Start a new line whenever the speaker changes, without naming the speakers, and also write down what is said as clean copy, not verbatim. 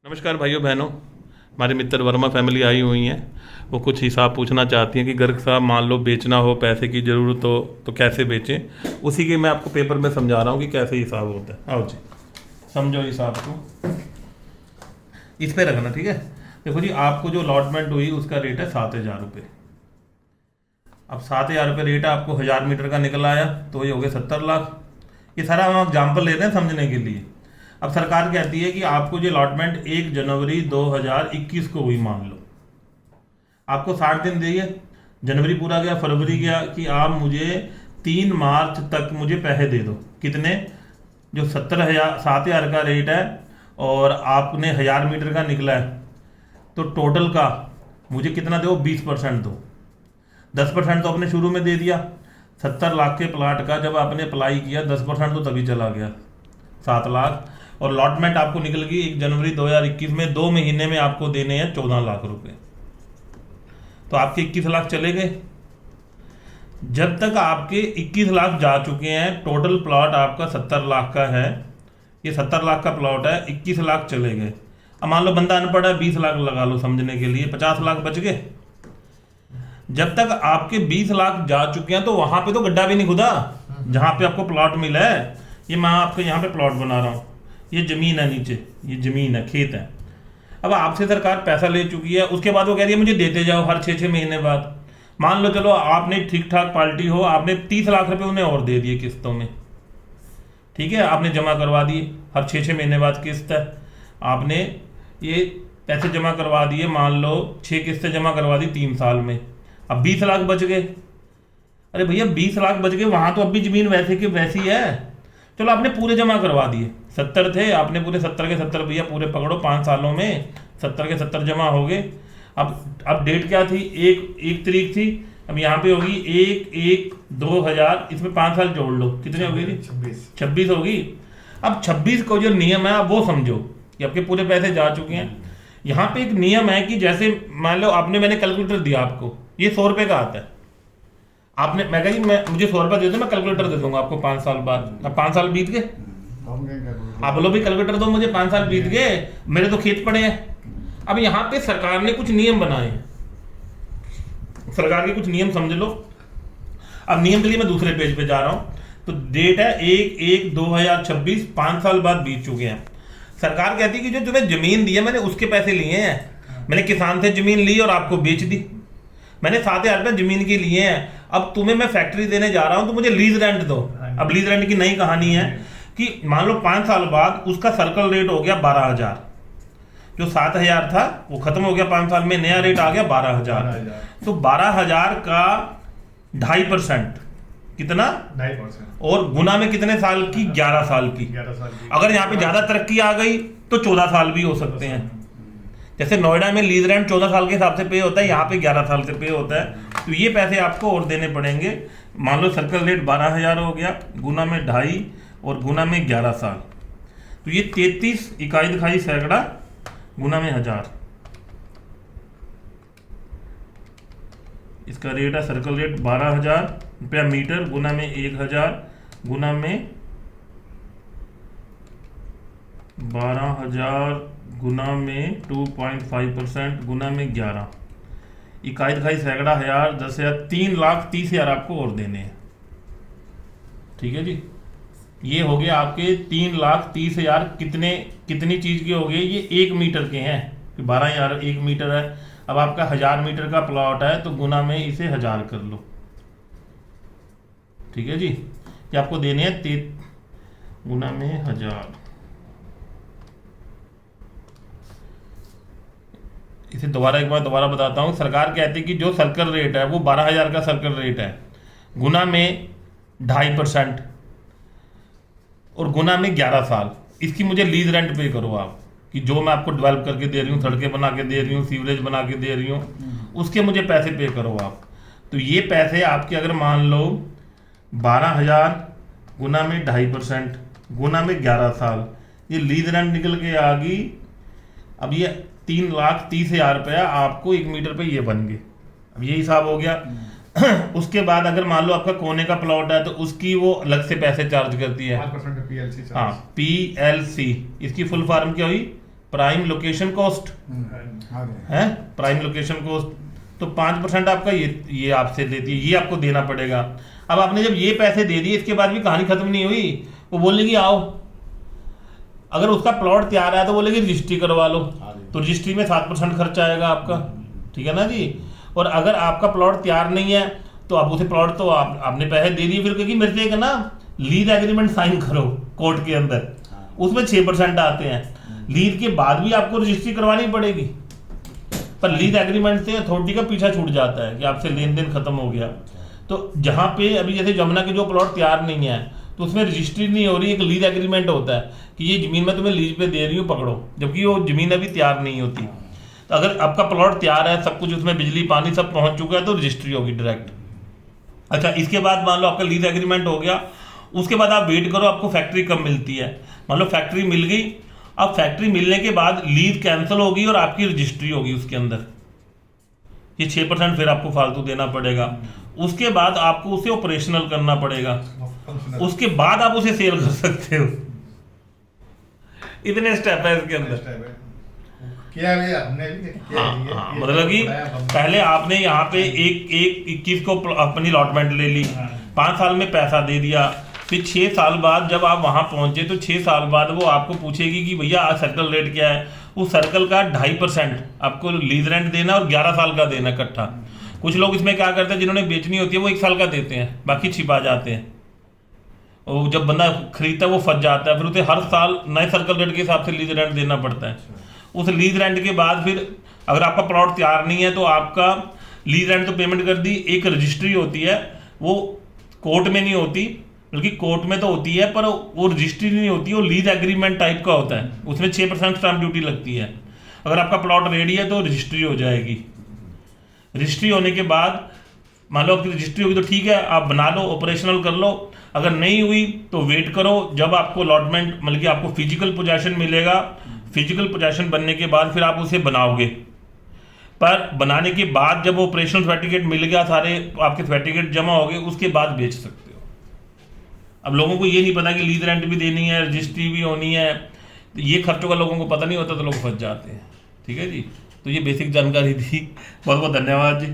नमस्कार भाइयों बहनों, हमारे मित्र वर्मा फैमिली आई हुई हैं। वो कुछ हिसाब पूछना चाहती हैं कि घर का मान लो बेचना हो, पैसे की ज़रूरत हो तो कैसे बेचें। उसी के मैं आपको पेपर में समझा रहा हूँ कि कैसे हिसाब होता है। आओ जी, समझो हिसाब को, इस पे रखना, ठीक है। देखो जी, आपको जो अलॉटमेंट हुई उसका रेट है 7,000 रुपये। अब 7,000 रुपये रेट आपको 1000 मीटर का निकल आया तो ये हो गए 70 लाख। ये सारा हम एग्जाम्पल ले रहे हैं समझने के लिए। अब सरकार कहती है कि आपको जो अलॉटमेंट 1 जनवरी 2021 को हुई, मान लो आपको 60 दिन दिए, जनवरी पूरा गया, फरवरी गया, कि आप मुझे 3 मार्च तक मुझे पैसे दे दो। कितने? जो 7,000 का रेट है और आपने 1000 मीटर का निकला है, तो टोटल का मुझे कितना दो? 20% दो। 10% तो आपने शुरू में दे दिया। 70 लाख के प्लाट का जब आपने अप्लाई किया 10% तो तभी चला गया 7 लाख। और अलॉटमेंट आपको निकल गई 1 जनवरी 2021 में, 2 महीने में आपको देने हैं 14 लाख रुपए, तो आपके 21 लाख चले गए। जब तक आपके 21 लाख जा चुके हैं, टोटल प्लॉट आपका 70 लाख का है, ये 70 लाख का प्लॉट है, 21 लाख चले गए। अब मान लो बंदा अनपढ़ है, 20 लाख लगा लो समझने के लिए, 50 लाख बच गए। जब तक आपके 20 लाख जा चुके हैं तो वहां पे तो गड्ढा भी नहीं खुदा जहां पे आपको प्लॉट मिला है। ये मैं आपको यहाँ पे प्लॉट बना रहा हूँ, ये जमीन है, नीचे ये जमीन है, खेत है। अब आपसे सरकार पैसा ले चुकी है, उसके बाद वो कह रही है मुझे देते जाओ हर 6-6 महीने बाद। मान लो चलो आपने ठीक ठाक पार्टी हो, आपने 30 लाख रुपए उन्हें और दे दिए किस्तों में, ठीक है, आपने जमा करवा दिए, हर 6-6 महीने बाद किस्त है, आपने ये पैसे जमा करवा दिए, मान लो 6 किस्तें जमा करवा दी 3 साल में, अब 20 लाख बच गए। अरे भैया 20 लाख बच गए, वहां तो अब भी जमीन वैसे की वैसी है। चलो आपने पूरे जमा करवा दिए, 70 थे, आपने पूरे 70 के 70 भैया पूरे पकड़ो, 5 सालों में 70 के 70 जमा हो गए। अब डेट क्या थी? एक तारीख थी। अब यहाँ पे होगी 1/1/2000, इसमें 5 साल जोड़ लो, कितनी हो गई? 26 होगी। अब 26 को जो नियम है वो समझो कि आपके पूरे पैसे जा चुके हैं। यहाँ पे एक नियम है कि जैसे मान लो मैंने कैलकुलेटर दिया आपको, ये 100 रुपये का आता है, आपने मैं कहा जी मुझे 100 रुपये दे दो, मैं कैलकुलेटर दे दूंगा आपको 5 साल बाद। अब 5 साल बीत गए, आप बोलो भी कैलकुलेटर दो मुझे, 5 साल बीत गए, मेरे तो खेत पड़े हैं। अब यहाँ पे सरकार ने कुछ नियम बनाए हैं, सरकार के कुछ नियम समझ लो। अब नियम के लिए मैं दूसरे पेज पे जा रहा हूँ, तो डेट है 1/1/2026, 5 साल बाद बीत चुके हैं। सरकार कहती है कि जो तुम्हें जमीन दी है मैंने उसके पैसे लिए हैं, मैंने किसान से जमीन ली और आपको बेच दी, मैंने 7,000 रुपये जमीन के लिए हैं। अब तुम्हें मैं फैक्ट्री देने जा रहा हूं तो मुझे लीज रेंट दो। अब लीज रेंट की नई कहानी है कि मान लो 5 साल बाद उसका सर्कल रेट हो गया 12,000, जो 7,000 था वो खत्म हो गया, 5 साल में नया रेट आ गया 12,000। तो 12,000 का 2.5%, कितना?
2.5%।
और गुना में कितने साल की? 11 साल की। अगर यहाँ पे ज्यादा तरक्की आ गई तो 14 साल भी हो सकते हैं। जैसे नोएडा में लीज रेंट 14 साल के हिसाब से पे होता है, यहाँ पे 11 साल से पे होता है। तो ये पैसे आपको और देने पड़ेंगे। मान लो सर्कल रेट 12,000 हो गया, गुना में 2.5 और गुना में 11 साल, तो ये 33 इकाई दिखाई सैकड़ा गुना में 1000। इसका रेट है सर्कल रेट 12,000 रुपया मीटर, गुना में 1,000, गुना में 12,000, गुना में 2.5%, गुना में 11 इकाई दिखाई सैकड़ा 1000, 10,000, 3,30,000 आपको और देने हैं, ठीक है जी। ये हो गया आपके 3,30,000। कितनी चीज के हो गए? ये 1 मीटर के हैं, 12,000 1 मीटर है। अब आपका 1000 मीटर का प्लॉट है तो गुना में इसे 1000 कर लो, ठीक है जी। ये आपको देने हैं गुना में 1000। इसे एक बार दोबारा बताता हूँ। सरकार कहती है कि जो सर्कल रेट है वो 12,000 का सर्कल रेट है, गुना में 2.5% और गुना में 11 साल। इसकी मुझे लीज रेंट पे करो आप, कि जो मैं आपको डेवलप करके दे रही हूँ, सड़कें बना के दे रही हूँ, सीवरेज बना के दे रही हूँ, उसके मुझे पैसे पे करो आप। तो ये पैसे आपके अगर मान लो 12,000 गुना में 2.5% गुना में 11 साल, ये लीज रेंट निकल के आ गई। अब ये 3,30,000 रुपया आपको 1 मीटर पे ये बन गए। अब ये हिसाब हो गया। उसके बाद अगर मान लो आपका कोने का प्लॉट है तो उसकी वो अलग से पैसे चार्ज करती है,
5% PLC चार्ज।
हाँ PLC, इसकी फुल फॉर्म क्या हुई? प्राइम लोकेशन कॉस्ट है, प्राइम लोकेशन कॉस्ट, तो 5% आपका ये आपसे लेती है, ये आपको देना पड़ेगा। अब आपने जब ये पैसे दे दिए, इसके बाद भी कहानी खत्म नहीं हुई, वो बोलेगी आओ, अगर उसका प्लॉट तैयार है तो बोलेगी रजिस्ट्री करवा लो, तो रजिस्ट्री में 7% खर्चा आएगा आपका, ठीक है ना जी। और अगर आपका प्लॉट तैयार नहीं है तो आप उसे प्लॉट तो आपने पैसे दे दिए, फिर क्योंकि मेरे से एक ना लीज एग्रीमेंट साइन करो कोर्ट के अंदर, उसमें 6% आते हैं। लीज के बाद भी आपको रजिस्ट्री करवानी पड़ेगी, पर लीज एग्रीमेंट से अथॉरिटी का पीछा छूट जाता है कि आपसे लेन देन खत्म हो गया। तो जहाँ पे अभी जैसे जमुना के जो प्लॉट तैयार नहीं है तो उसमें रजिस्ट्री नहीं हो रही, एक लीज एग्रीमेंट होता है कि ये ज़मीन मैं तुम्हें लीज पे दे रही हूँ, पकड़ो, जबकि वो ज़मीन अभी तैयार नहीं होती। तो अगर आपका प्लॉट तैयार है, सब कुछ उसमें बिजली पानी सब पहुँच चुका है, तो रजिस्ट्री होगी डायरेक्ट। अच्छा, इसके बाद मान लो आपका लीज एग्रीमेंट हो गया, उसके बाद आप वेट करो आपको फैक्ट्री कब मिलती है। मान लो फैक्ट्री मिल गई, अब फैक्ट्री मिलने के बाद लीज कैंसिल होगी और आपकी रजिस्ट्री होगी उसके अंदर, ये 6% फिर आपको फालतू देना पड़ेगा। उसके बाद आपको उसे ऑपरेशनल करना पड़ेगा, उसके बाद आप उसे सेल कर सकते हो। इतने स्टेप है इसके अंदर।
क्या हमने भी
हाँ, मतलब कि पहले आपने यहाँ पे एक 21 को अपनी अलॉटमेंट ले ली, 5 साल में पैसा दे दिया, फिर 6 साल बाद जब आप वहाँ पहुँचे तो 6 साल बाद वो आपको पूछेगी कि भैया आज सर्कल रेट क्या है। उस सर्कल का 2.5% आपको लीज रेंट देना और 11 साल का देना इकट्ठा। कुछ लोग इसमें क्या करते हैं, जिन्होंने बेचनी होती है वो 1 साल का देते हैं, बाकी छिपा जाते हैं, और जब बंदा खरीदता है वो फंस जाता है, फिर उसे हर साल नए सर्कल रेट के हिसाब से लीज रेंट देना पड़ता है। उस लीज रेंट के बाद फिर अगर आपका प्लॉट तैयार नहीं है तो आपका लीज रेंट तो पेमेंट कर दी, एक रजिस्ट्री होती है, वो कोर्ट में नहीं होती, बल्कि कोर्ट में तो होती है पर वो रजिस्ट्री नहीं होती, वो लीज एग्रीमेंट टाइप का होता है, उसमें 6% स्टाम्प ड्यूटी लगती है। अगर आपका प्लॉट रेडी है तो रजिस्ट्री हो जाएगी। रजिस्ट्री होने के बाद मान लो आपकी रजिस्ट्री होगी तो ठीक है, आप बना लो, ऑपरेशनल कर लो। अगर नहीं हुई तो वेट करो जब आपको अलॉटमेंट मतलब कि आपको फिजिकल पोजेशन मिलेगा। फिजिकल पोजेशन बनने के बाद फिर आप उसे बनाओगे, पर बनाने के बाद जब ऑपरेशनल सर्टिफिकेट मिल गया, सारे आपके सर्टिफिकेट जमा हो गए, उसके बाद बेच सकते हो। अब लोगों को ये नहीं पता कि लीज रेंट भी देनी है, रजिस्ट्री भी होनी है, तो ये खर्चों का लोगों को पता नहीं होता तो लोग फंस जाते हैं। ठीक है जी, तो ये बेसिक जानकारी थी। बहुत बहुत धन्यवाद जी।